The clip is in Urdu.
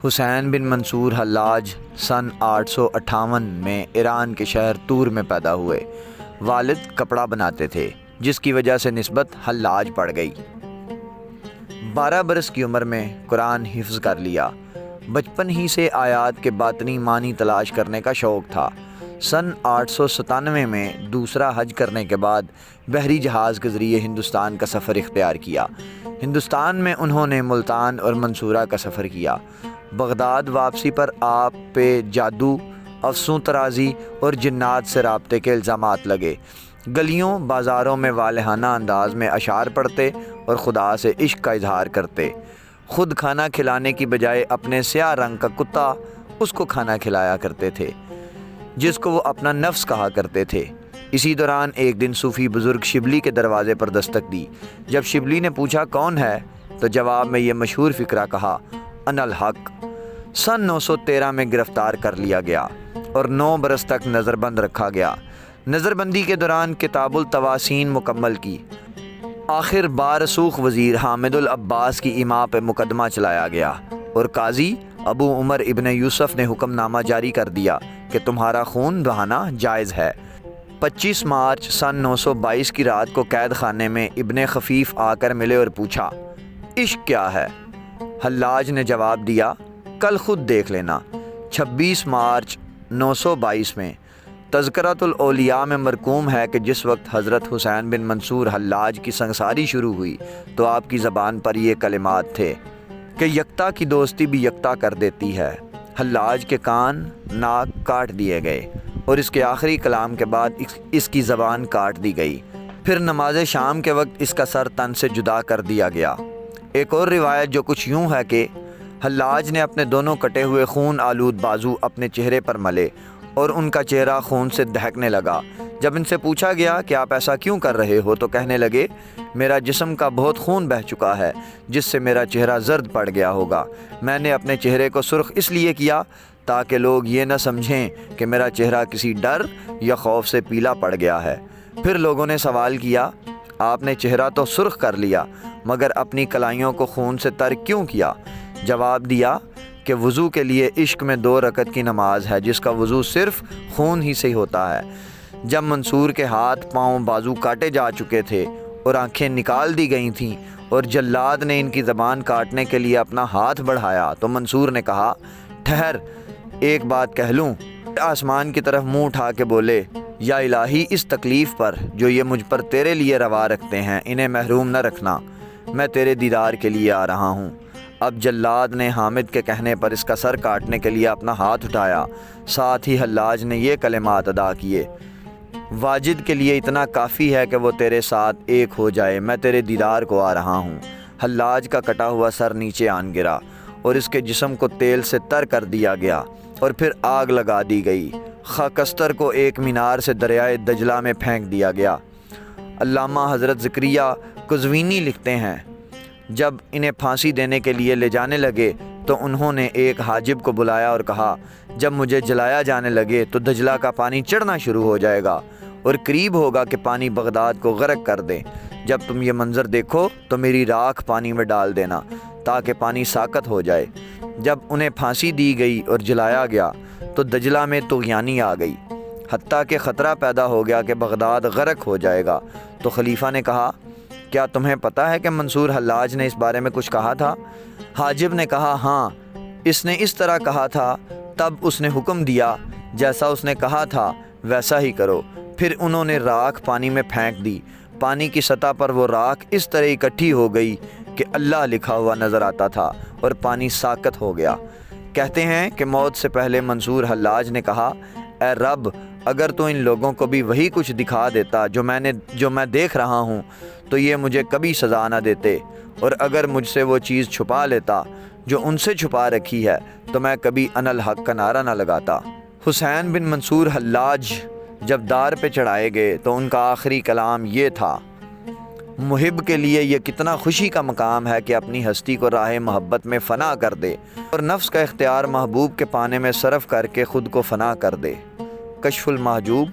حسین بن منصور حلاج سن 858 میں ایران کے شہر طور میں پیدا ہوئے۔ والد کپڑا بناتے تھے، جس کی وجہ سے نسبت حلاج پڑ گئی۔ 12 برس کی عمر میں قرآن حفظ کر لیا۔ بچپن ہی سے آیات کے باطنی معنی تلاش کرنے کا شوق تھا۔ سن 897 میں دوسرا حج کرنے کے بعد بحری جہاز کے ذریعے ہندوستان کا سفر اختیار کیا۔ ہندوستان میں انہوں نے ملتان اور منصورہ کا سفر کیا۔ بغداد واپسی پر آپ پہ جادو، افسوں ترازی اور جنات سے رابطے کے الزامات لگے۔ گلیوں بازاروں میں والہانہ انداز میں اشعار پڑھتے اور خدا سے عشق کا اظہار کرتے۔ خود کھانا کھلانے کی بجائے اپنے سیاہ رنگ کا کتا اس کو کھانا کھلایا کرتے تھے، جس کو وہ اپنا نفس کہا کرتے تھے۔ اسی دوران ایک دن صوفی بزرگ شبلی کے دروازے پر دستک دی۔ جب شبلی نے پوچھا کون ہے، تو جواب میں یہ مشہور فقرہ کہا، انا الحق۔ سن 913 میں گرفتار کر لیا گیا اور 9 برس تک نظر بند رکھا گیا۔ نظر بندی کے دوران کتاب التواسین مکمل کی۔ آخر بارسوخ وزیر حامد العباس کی ایما پہ مقدمہ چلایا گیا اور قاضی ابو عمر ابن یوسف نے حکم نامہ جاری کر دیا کہ تمہارا خون بہانا جائز ہے۔ 25 مارچ سن 922 کی رات کو قید خانے میں ابن خفیف آ کر ملے اور پوچھا، عشق کیا ہے؟ حلاج نے جواب دیا، کل خود دیکھ لینا۔ 26 مارچ 922 میں تذکرۃ الاولیاء میں مرقوم ہے کہ جس وقت حضرت حسین بن منصور حلاج کی سنگساری شروع ہوئی تو آپ کی زبان پر یہ کلمات تھے کہ یکتا کی دوستی بھی یکتا کر دیتی ہے۔ حلاج کے کان ناک کاٹ دیے گئے اور اس کے آخری کلام کے بعد اس کی زبان کاٹ دی گئی۔ پھر نماز شام کے وقت اس کا سر تن سے جدا کر دیا گیا۔ ایک اور روایت جو کچھ یوں ہے کہ حلاج نے اپنے دونوں کٹے ہوئے خون آلود بازو اپنے چہرے پر ملے اور ان کا چہرہ خون سے دہکنے لگا۔ جب ان سے پوچھا گیا کہ آپ ایسا کیوں کر رہے ہو، تو کہنے لگے، میرا جسم کا بہت خون بہہ چکا ہے جس سے میرا چہرہ زرد پڑ گیا ہوگا۔ میں نے اپنے چہرے کو سرخ اس لیے کیا تاکہ لوگ یہ نہ سمجھیں کہ میرا چہرہ کسی ڈر یا خوف سے پیلا پڑ گیا ہے۔ پھر لوگوں نے سوال کیا، آپ نے چہرہ تو سرخ کر لیا مگر اپنی کلائیوں کو خون سے تر کیوں کیا؟ جواب دیا کہ وضو کے لیے عشق میں 2 رکعت کی نماز ہے جس کا وضو صرف خون ہی سے ہوتا ہے۔ جب منصور کے ہاتھ پاؤں بازو کاٹے جا چکے تھے اور آنکھیں نکال دی گئی تھیں اور جلاد نے ان کی زبان کاٹنے کے لیے اپنا ہاتھ بڑھایا تو منصور نے کہا، ٹھہر، ایک بات کہہ لوں۔ آسمان کی طرف منہ اٹھا کے بولے، یا الہی، اس تکلیف پر جو یہ مجھ پر تیرے لیے روا رکھتے ہیں انہیں محروم نہ رکھنا، میں تیرے دیدار کے لیے آ رہا ہوں۔ اب جلاد نے حامد کے کہنے پر اس کا سر کاٹنے کے لیے اپنا ہاتھ اٹھایا۔ ساتھ ہی حلاج نے یہ کلمات ادا کیے، واجد کے لیے اتنا کافی ہے کہ وہ تیرے ساتھ ایک ہو جائے، میں تیرے دیدار کو آ رہا ہوں۔ حلاج کا کٹا ہوا سر نیچے آن گرا اور اس کے جسم کو تیل سے تر کر دیا گیا اور پھر آگ لگا دی گئی۔ خاکستر کو ایک مینار سے دریائے دجلہ میں پھینک دیا گیا۔ علامہ حضرت زکریا قزوینی لکھتے ہیں، جب انہیں پھانسی دینے کے لیے لے جانے لگے تو انہوں نے ایک حاجب کو بلایا اور کہا، جب مجھے جلایا جانے لگے تو دجلہ کا پانی چڑھنا شروع ہو جائے گا اور قریب ہوگا کہ پانی بغداد کو غرق کر دے۔ جب تم یہ منظر دیکھو تو میری راکھ پانی میں ڈال دینا تاکہ پانی ساکت ہو جائے۔ جب انہیں پھانسی دی گئی اور جلایا گیا تو دجلہ میں طغیانی آ گئی، حتیٰ کہ خطرہ پیدا ہو گیا کہ بغداد غرق ہو جائے گا۔ تو خلیفہ نے کہا، کیا تمہیں پتہ ہے کہ منصور حلاج نے اس بارے میں کچھ کہا تھا؟ حاجب نے کہا، ہاں، اس نے اس طرح کہا تھا۔ تب اس نے حکم دیا، جیسا اس نے کہا تھا ویسا ہی کرو۔ پھر انہوں نے راکھ پانی میں پھینک دی۔ پانی کی سطح پر وہ راکھ اس طرح اکٹھی ہو گئی کہ اللہ لکھا ہوا نظر آتا تھا اور پانی ساکت ہو گیا۔ کہتے ہیں کہ موت سے پہلے منصور حلاج نے کہا، اے رب، اگر تو ان لوگوں کو بھی وہی کچھ دکھا دیتا جو میں دیکھ رہا ہوں تو یہ مجھے کبھی سزا نہ دیتے، اور اگر مجھ سے وہ چیز چھپا لیتا جو ان سے چھپا رکھی ہے تو میں کبھی انا الحق کا نعرہ نہ لگاتا۔ حسین بن منصور حلاج جب دار پہ چڑھائے گئے تو ان کا آخری کلام یہ تھا، محب کے لیے یہ کتنا خوشی کا مقام ہے کہ اپنی ہستی کو راہ محبت میں فنا کر دے اور نفس کا اختیار محبوب کے پانے میں صرف کر کے خود کو فنا کر دے۔ کشف المحجوب